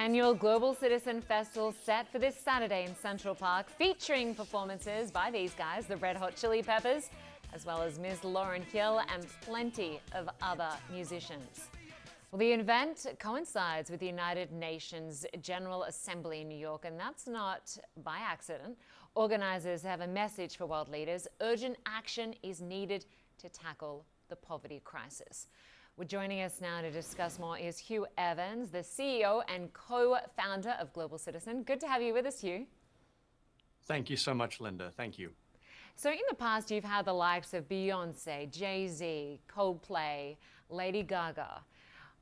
annual Global Citizen Festival set for this Saturday in Central Park, featuring performances by these guys, the Red Hot Chili Peppers, as well as Ms. Lauryn Hill and plenty of other musicians. Well, the event coincides with the United Nations General Assembly in New York, and that's not by accident. Organizers have a message for world leaders. Urgent action is needed to tackle the poverty crisis. Well, joining us now to discuss more is Hugh Evans, the CEO and co-founder of Global Citizen. Good to have you with us, Hugh. Thank you so much, Linda. Thank you. So in the past, you've had the likes of Beyonce, Jay-Z, Coldplay, Lady Gaga.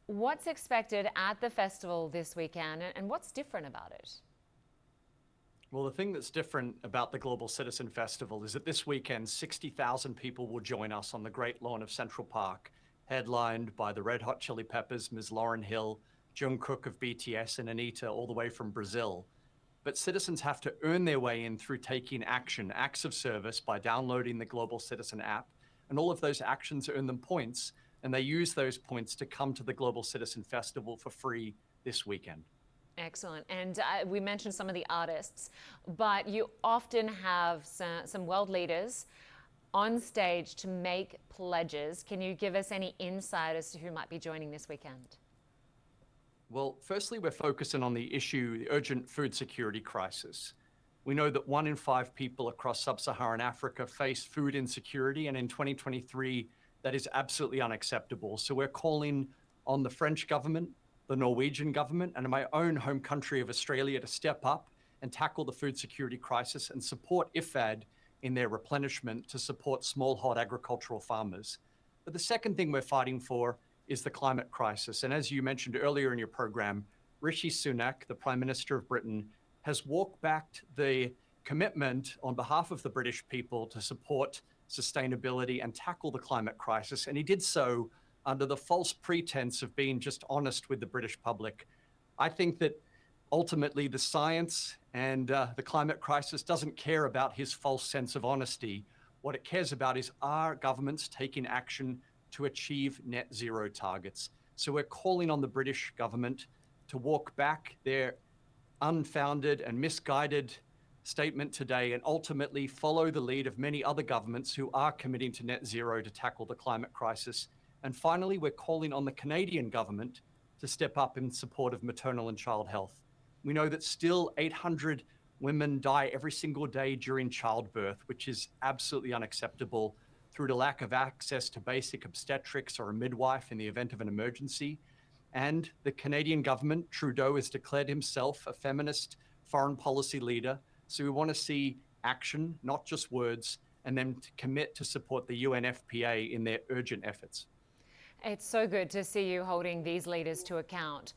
What's expected at the festival this weekend, and what's different about it? Well, the thing that's different about the Global Citizen Festival is that this weekend, 60,000 people will join us on the Great Lawn of Central Park, headlined by the Red Hot Chili Peppers, Ms. Lauryn Hill, Jungkook of BTS, and Anita all the way from Brazil. But citizens have to earn their way in through taking action, acts of service, by downloading the Global Citizen app. And all of those actions earn them points, and they use those points to come to the Global Citizen Festival for free this weekend. Excellent. And we mentioned some of the artists, but you often have some world leaders on stage to make pledges. Can you give us any insight as to who might be joining this weekend? Well, firstly, we're focusing on the urgent food security crisis. We know that 1 in 5 people across sub-Saharan Africa face food insecurity, and in 2023, that is absolutely unacceptable. So we're calling on the French government, the Norwegian government, and my own home country of Australia to step up and tackle the food security crisis and support IFAD in their replenishment to support smallholder agricultural farmers. But the second thing we're fighting for is the climate crisis. And as you mentioned earlier in your program, Rishi Sunak, the Prime Minister of Britain, has walked back the commitment on behalf of the British people to support sustainability and tackle the climate crisis. And he did so under the false pretense of being just honest with the British public. I think that ultimately the science and the climate crisis doesn't care about his false sense of honesty. What it cares about is our governments taking action to achieve net zero targets. So we're calling on the British government to walk back their unfounded and misguided statement today and ultimately follow the lead of many other governments who are committing to net zero to tackle the climate crisis. And finally, we're calling on the Canadian government to step up in support of maternal and child health. We know that still 800 women die every single day during childbirth, which is absolutely unacceptable through the lack of access to basic obstetrics or a midwife in the event of an emergency. And the Canadian government, Trudeau, has declared himself a feminist foreign policy leader. So we want to see action, not just words, and them to commit to support the UNFPA in their urgent efforts. It's so good to see you holding these leaders to account.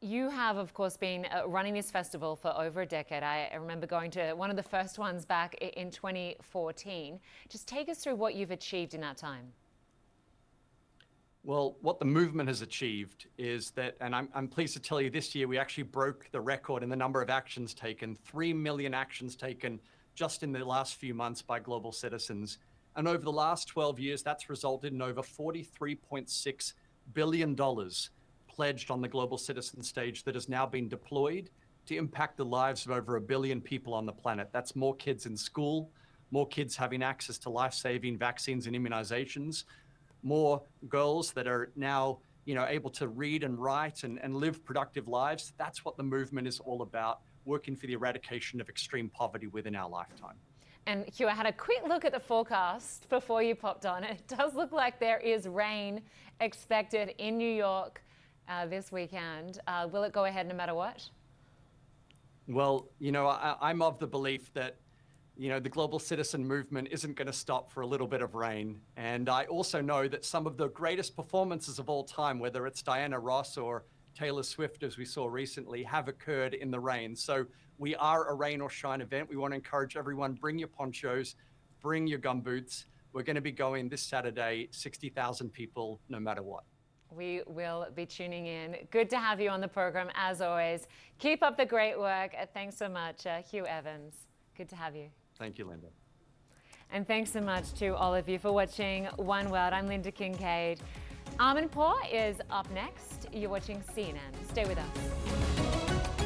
You have, of course, been running this festival for over a decade. I remember going to one of the first ones back in 2014. Just take us through what you've achieved in that time. Well, what the movement has achieved is that, and I'm pleased to tell you this year, we actually broke the record in the number of actions taken, 3 million actions taken just in the last few months by global citizens. And over the last 12 years, that's resulted in over $43.6 billion pledged on the global citizen stage that has now been deployed to impact the lives of over 1 billion people on the planet. That's more kids in school, more kids having access to life-saving vaccines and immunizations, more girls that are now able to read and write and live productive lives. That's what the movement is all about, working for the eradication of extreme poverty within our lifetime. And Hugh, I had a quick look at the forecast before you popped on. It does look like there is rain expected in New York this weekend. Will it go ahead no matter what? Well, I'm of the belief that, the global citizen movement isn't going to stop for a little bit of rain. And I also know that some of the greatest performances of all time, whether it's Diana Ross or Taylor Swift, as we saw recently, have occurred in the rain. So we are a rain or shine event. We want to encourage everyone, bring your ponchos, bring your gumboots. We're going to be going this Saturday, 60,000 people, no matter what. We will be tuning in. Good to have you on the program, as always. Keep up the great work. Thanks so much, Hugh Evans. Good to have you. Thank you, Linda. And thanks so much to all of you for watching One World. I'm Lynda Kinkade. Armin Paw is up next. You're watching CNN. Stay with us.